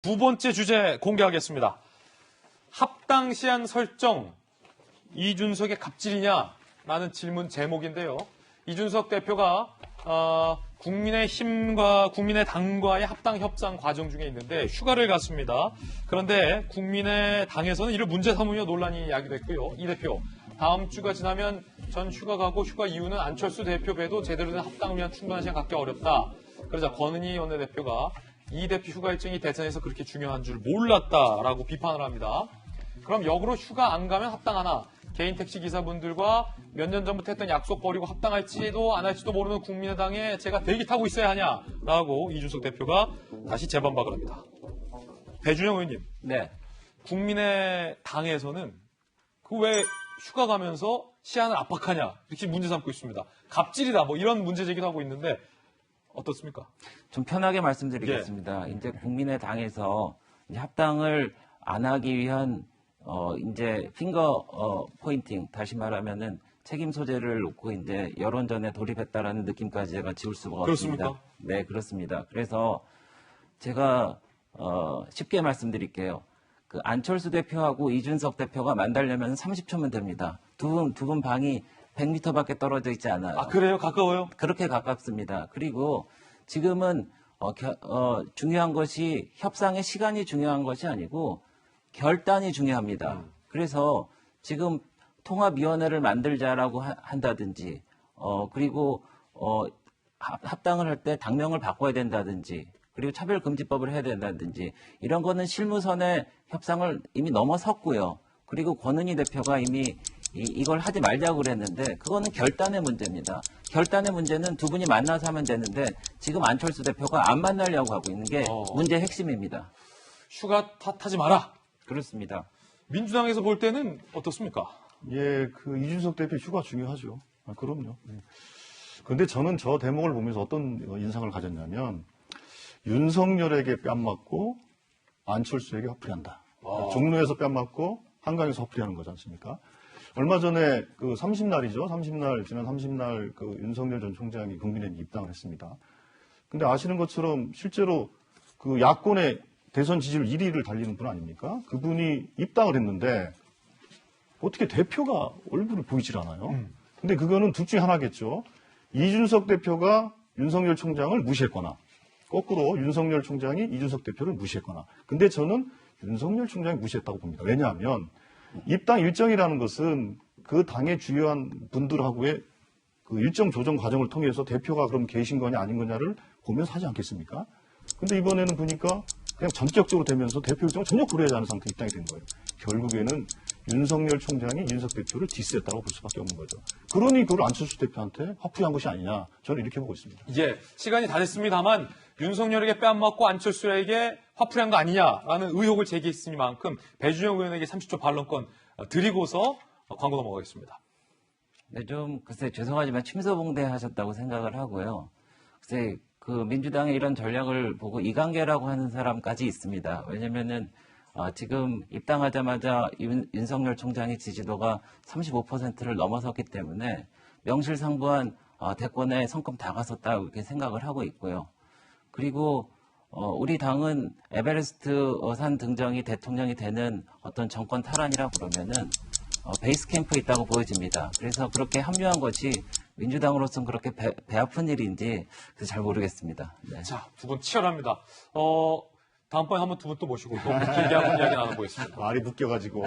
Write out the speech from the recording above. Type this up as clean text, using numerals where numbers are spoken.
두 번째 주제 공개하겠습니다. 합당 시한 설정, 이준석의 갑질이냐라는 질문 제목인데요. 이준석 대표가 국민의힘과 국민의당과의 합당 협상 과정 중에 있는데 휴가를 갔습니다. 그런데 국민의당에서는 이를 문제 삼으며 논란이 야기됐고요. 이 대표, 다음 주가 지나면 전 휴가 가고 휴가 이후는 안철수 대표 배도 제대로 된 합당을 위한 충분한 시간 갖기 어렵다. 그러자 권은희 원내대표가 이 대표 휴가 일정이 대선에서 그렇게 중요한 줄 몰랐다라고 비판을 합니다. 그럼 역으로 휴가 안 가면 합당하나? 개인 택시 기사분들과 몇 년 전부터 했던 약속 버리고 합당할지도 안 할지도 모르는 국민의당에 제가 대기 타고 있어야 하냐라고 이준석 대표가 다시 재반박을 합니다. 배준영 의원님, 네. 국민의당에서는 그 왜 휴가 가면서 시한을 압박하냐 이렇게 문제 삼고 있습니다. 갑질이다 뭐 이런 문제 제기도 하고 있는데 어떻습니까? 좀 편하게 말씀드리겠습니다. 이제 국민의당에서 이제 합당을 안 하기 위한 이제 핑거 포인팅, 다시 말하면은 책임 소재를 놓고 이제 여론전에 돌입했다라는 느낌까지 제가 지울 수가 없습니다. 그렇습니까? 네, 그렇습니다. 그래서 제가 쉽게 말씀드릴게요. 그 안철수 대표하고 이준석 대표가 만나려면 30초면 됩니다. 두 분 방이 100m밖에 떨어져 있지 않아요. 아, 그래요? 가까워요? 그렇게 가깝습니다. 그리고 지금은 중요한 것이 협상의 시간이 중요한 것이 아니고 결단이 중요합니다. 그래서 지금 통합위원회를 만들자라고 한다든지 그리고 합당을 할 때 당명을 바꿔야 된다든지 그리고 차별금지법을 해야 된다든지 이런 거는 실무선의 협상을 이미 넘어섰고요. 그리고 권은희 대표가 이미 이걸 하지 말자고 그랬는데 그거는 결단의 문제입니다. 결단의 문제는 두 분이 만나서 하면 되는데 지금 안철수 대표가 안 만나려고 하고 있는 게 문제의 핵심입니다. 휴가 탓하지 마라. 그렇습니다. 민주당에서 볼 때는 어떻습니까? 예, 그 이준석 대표 휴가 중요하죠. 그럼요. 그런데 저는 저 대목을 보면서 어떤 인상을 가졌냐면 윤석열에게 뺨 맞고 안철수에게 화풀이한다. 종로에서 뺨 맞고 한강에서 화풀이하는 거지 않습니까? 얼마 전에 그 30날이죠. 지난 30날 그 윤석열 전 총장이 국민의힘 입당을 했습니다. 근데 아시는 것처럼 실제로 그 야권의 대선 지지율 1위를 달리는 분 아닙니까? 그분이 입당을 했는데 어떻게 대표가 얼굴이 보이질 않아요. 근데 그거는 둘 중에 하나겠죠. 이준석 대표가 윤석열 총장을 무시했거나 거꾸로 윤석열 총장이 이준석 대표를 무시했거나. 근데 저는 윤석열 총장이 무시했다고 봅니다. 왜냐하면 입당 일정이라는 것은 그 당의 주요한 분들하고의 그 일정 조정 과정을 통해서 대표가 그럼 계신 거냐 아닌 거냐를 보면서 하지 않겠습니까? 근데 이번에는 보니까 그냥 전격적으로 되면서 대표 일정을 전혀 고려하지 않은 상태에 입당이 된 거예요. 결국에는 윤석열 총장이 이준석 대표를 디스했다고 볼 수밖에 없는 거죠. 그러니 그걸 안철수 대표한테 화풀이한 것이 아니냐. 저는 이렇게 보고 있습니다. 예, 시간이 다 됐습니다만 윤석열에게 뺨 맞고 안철수에게 화풀이한 거 아니냐라는 의혹을 제기했으니만큼 배준영 의원에게 30초 반론권 드리고서 광고 넘어가겠습니다. 네, 좀 글쎄 죄송하지만 침소봉대 하셨다고 생각을 하고요. 글쎄 그 민주당의 이런 전략을 보고 이관계라고 하는 사람까지 있습니다. 왜냐면은 지금 입당하자마자 윤석열 총장의 지지도가 35%를 넘어섰기 때문에 명실상부한 대권에 성큼 다가섰다 이렇게 생각을 하고 있고요. 그리고 우리 당은 에베레스트 산 등정이 대통령이 되는 어떤 정권 탈환이라 그러면은 베이스 캠프에 있다고 보여집니다. 그래서 그렇게 합류한 것이 민주당으로서는 그렇게 배 아픈 일인지 잘 모르겠습니다. 네. 자, 두 분 치열합니다. 다음번에 한번 두 분 또 모시고 또 길게 한번 이야기 나눠보겠습니다. 말이 묶여가지고.